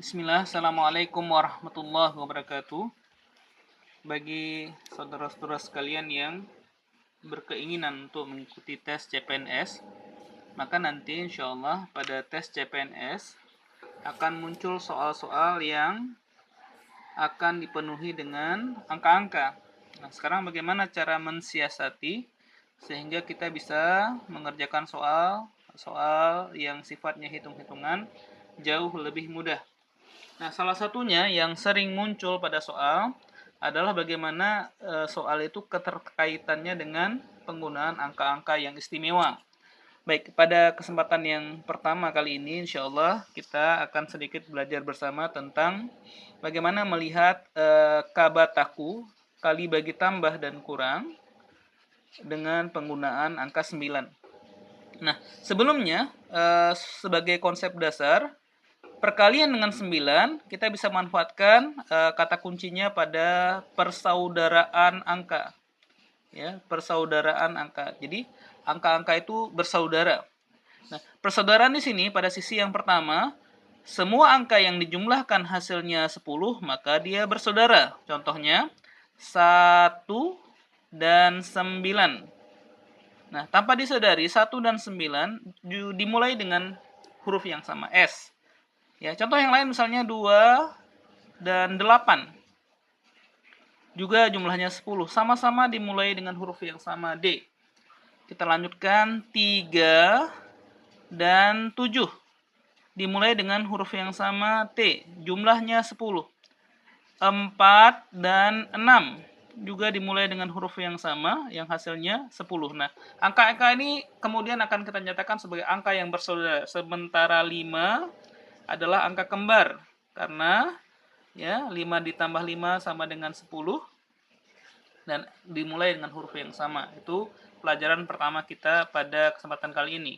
Bismillah, Assalamualaikum warahmatullahi wabarakatuh. Bagi saudara-saudara sekalian yang berkeinginan untuk mengikuti tes CPNS, maka nanti insya Allah pada tes CPNS akan muncul soal-soal yang akan dipenuhi dengan angka-angka. Nah, sekarang bagaimana cara mensiasati sehingga kita bisa mengerjakan soal yang sifatnya hitung-hitungan jauh lebih mudah. Nah, salah satunya yang sering muncul pada soal adalah bagaimana soal itu keterkaitannya dengan penggunaan angka-angka yang istimewa. Baik, pada kesempatan yang pertama kali ini, insya Allah kita akan sedikit belajar bersama tentang bagaimana melihat kabataku kali bagi tambah dan kurang dengan penggunaan angka 9. Nah, sebelumnya sebagai konsep dasar, perkalian dengan 9, kita bisa manfaatkan kata kuncinya pada persaudaraan angka. Ya, persaudaraan angka. Jadi, angka-angka itu bersaudara. Nah, persaudaraan di sini pada sisi yang pertama, semua angka yang dijumlahkan hasilnya 10, maka dia bersaudara. Contohnya, 1 dan 9. Nah, tanpa disadari, 1 dan 9 dimulai dengan huruf yang sama, S. Ya, contoh yang lain misalnya 2 dan 8. Juga jumlahnya 10. Sama-sama dimulai dengan huruf yang sama, D. Kita lanjutkan 3 dan 7. Dimulai dengan huruf yang sama, T. Jumlahnya 10. 4 dan 6. Juga dimulai dengan huruf yang sama, yang hasilnya 10. Nah, angka-angka ini kemudian akan kita nyatakan sebagai angka yang bersaudara. Sementara 5 adalah angka kembar karena ya 5 ditambah 5 sama dengan 10 dan dimulai dengan huruf yang sama. Itu pelajaran pertama kita pada kesempatan kali ini.